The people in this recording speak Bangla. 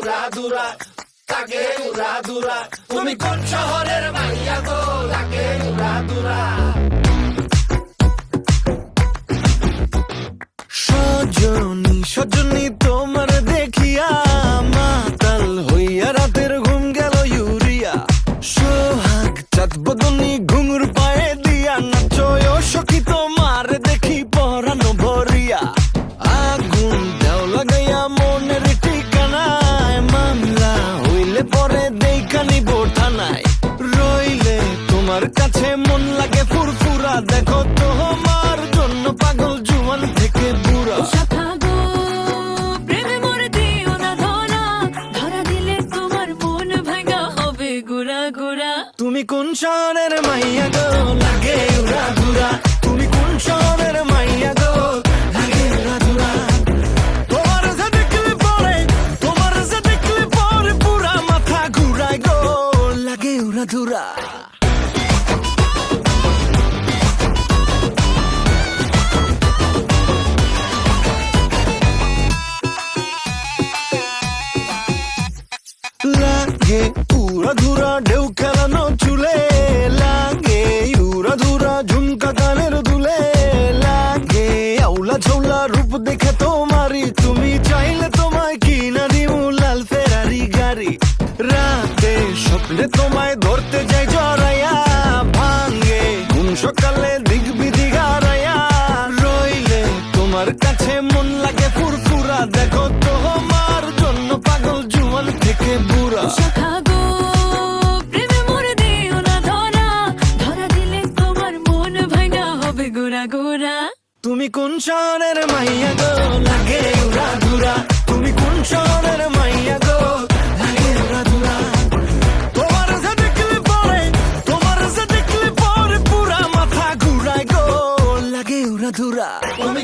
উড়াধুরা লাগে উড়াধুরা তুমি কোন শহরের মাইয়া গো লাগে উড়াধুরা সজনী সজনী তোমার দেখিয়া মাতাল হইয়া রাতের ঘুম গেল ইউরিয়া সোহাগ চাঁদ বদনী ঘুঙুর পায়ে দিয়া নাচয় সখী তোমার দেখি পরানো ভরিয়া আগুন দাও লাগাইয়া মনের ঠিকানায় মামলা হইলে পরে দেখানি বোঠানায় রইলে তোমার কাছে মন লাগে ফুরফুরা দেখো তোমার জন্য পাগল জুয়ান থেকে বুড়া তুমি কোন শহরের মাইয়া গো লাগে উড়াধুরা তুমি কোন শহরের মাইয়া গো লাগে উড়াধুরা তোমার যে দেখলে পরে পুরা মাথা ঘুরায় গো লাগে উড়াধুরা লাগে উড়াধুরা ঢেউ খেলানো চুলে লাগে উড়াধুরা ঝুমকা কানের দুলে লাগে আউলা ঝৌলা রূপ দেখে তোমারি তুমি চাইলে তোমায় কিনা দিমু লাল ফেরারি গাড়ি রাতে স্বপ্নে তোমায় ধরতে যাই জড়াইয়া ভাঙ্গে ঘুম সকালে দিক বিধি গারাইয়া রইলে তোমার কাছে মন লাগে ফুরফুরা দেখো তোমার জন্য পাগল জুয়ান থেকে বুড়া তুমি কোন শহরের মাইয়া গো লাগে উড়াধুরা তুমি কোন শহরের মাইয়া গো লাগে উড়াধুরা তোমার যে দেখলে পরে পুরা মাথা ঘুরায় গো লাগে উড়াধুরা তুমি